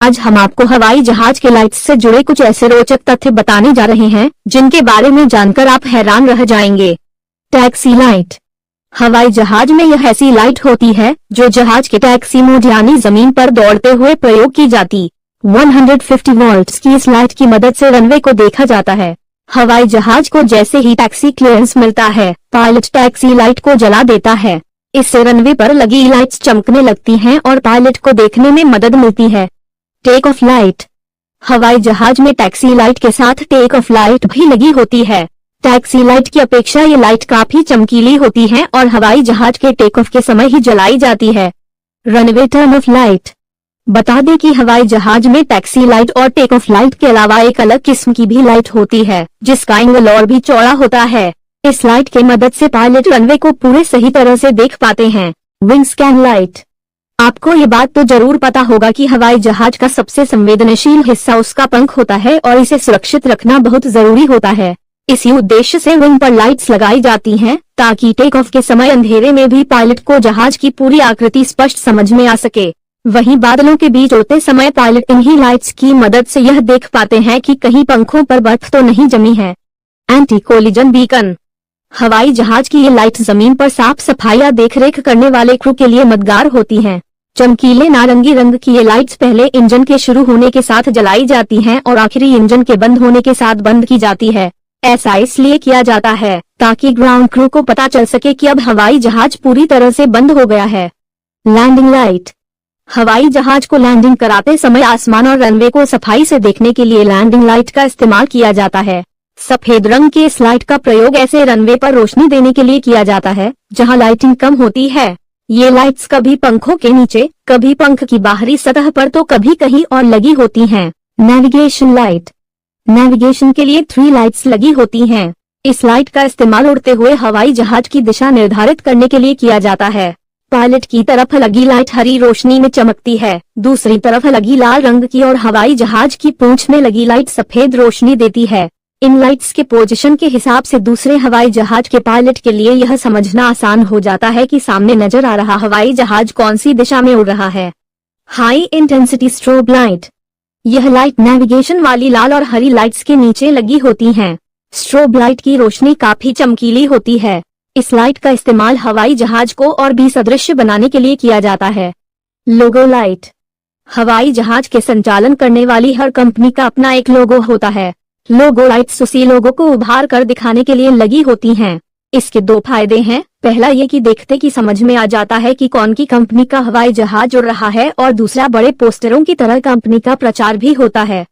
आज हम आपको हवाई जहाज के लाइट्स से जुड़े कुछ ऐसे रोचक तथ्य बताने जा रहे हैं जिनके बारे में जानकर आप हैरान रह जाएंगे। Taxi light. हवाई जहाज में यह ऐसी लाइट होती है जो जहाज के टैक्सी मोड यानी जमीन पर दौड़ते हुए प्रयोग की जाती। 150 वोल्ट्स की इस लाइट की मदद से रनवे को देखा जाता है। हवाई जहाज को जैसे ही टैक्सी क्लियरेंस मिलता है, पायलट टैक्सी लाइट को जला देता है। इससे रनवे पर लगी लाइट्स चमकने लगती हैं और पायलट को देखने में मदद मिलती है। Take off light. हवाई जहाज में टैक्सी लाइट के साथ टेक ऑफ लाइट भी लगी होती है। टैक्सी लाइट की अपेक्षा ये लाइट काफी चमकीली होती है और हवाई जहाज के टेक ऑफ के समय ही जलाई जाती है। Runway turn off light. बता दें कि हवाई जहाज में टैक्सी लाइट और टेक ऑफ लाइट के अलावा एक अलग किस्म की भी लाइट होती है जिसका एंगल और भी चौड़ा होता है। इस लाइट की मदद से पायलट रनवे को पूरे सही तरह से देख पाते हैं। Wing scan light. आपको ये बात तो जरूर पता होगा कि हवाई जहाज का सबसे संवेदनशील हिस्सा उसका पंख होता है और इसे सुरक्षित रखना बहुत जरूरी होता है। इसी उद्देश्य से विंग पर लाइट्स लगाई जाती हैं ताकि टेक ऑफ के समय अंधेरे में भी पायलट को जहाज की पूरी आकृति स्पष्ट समझ में आ सके। वहीं बादलों के बीच उड़ते समय पायलट इन्हीं लाइट्स की मदद से यह देख पाते हैं कि कहीं पंखों पर बर्फ तो नहीं जमी है। Anti collision beacon. हवाई जहाज की ये लाइट जमीन पर साफ सफाई या देखरेख करने वाले क्रू के लिए मददगार होती हैं। चमकीले नारंगी रंग की ये लाइट्स पहले इंजन के शुरू होने के साथ जलाई जाती हैं और आखिरी इंजन के बंद होने के साथ बंद की जाती है। ऐसा इसलिए किया जाता है ताकि ग्राउंड क्रू को पता चल सके कि अब हवाई जहाज पूरी तरह से बंद हो गया है। Landing light. हवाई जहाज को लैंडिंग कराते समय आसमान और रनवे को सफाई से देखने के लिए लैंडिंग लाइट का इस्तेमाल किया जाता है। सफेद रंग की इस लाइट का प्रयोग ऐसे रनवे पर रोशनी देने के लिए किया जाता है जहां लाइटिंग कम होती है। ये लाइट्स कभी पंखों के नीचे, कभी पंख की बाहरी सतह पर तो कभी कहीं और लगी होती हैं। Navigation light. नेविगेशन के लिए 3 लाइट्स लगी होती हैं। इस लाइट का इस्तेमाल उड़ते हुए हवाई जहाज की दिशा निर्धारित करने के लिए किया जाता है। पायलट की तरफ लगी लाइट हरी रोशनी में चमकती है, दूसरी तरफ लगी लाल रंग की और हवाई जहाज की पूंछ में लगी लाइट सफेद रोशनी देती है। इन लाइट्स के पोजीशन के हिसाब से दूसरे हवाई जहाज के पायलट के लिए यह समझना आसान हो जाता है कि सामने नजर आ रहा हवाई जहाज कौन सी दिशा में उड़ रहा है। High intensity strobe light. यह लाइट नेविगेशन वाली लाल और हरी लाइट्स के नीचे लगी होती हैं। स्ट्रोब लाइट की रोशनी काफी चमकीली होती है। इस लाइट का इस्तेमाल हवाई जहाज को और भी सदृश्य बनाने के लिए किया जाता है। लोगो लाइट। हवाई जहाज के संचालन करने वाली हर कंपनी का अपना एक लोगो होता है। लोगो लाइट्स उसी लोगो को उभार कर दिखाने के लिए लगी होती हैं। इसके 2 फायदे हैं। पहला ये कि देखते कि समझ में आ जाता है कि कौन की कंपनी का हवाई जहाज उड़ रहा है और दूसरा बड़े पोस्टरों की तरह कंपनी का प्रचार भी होता है।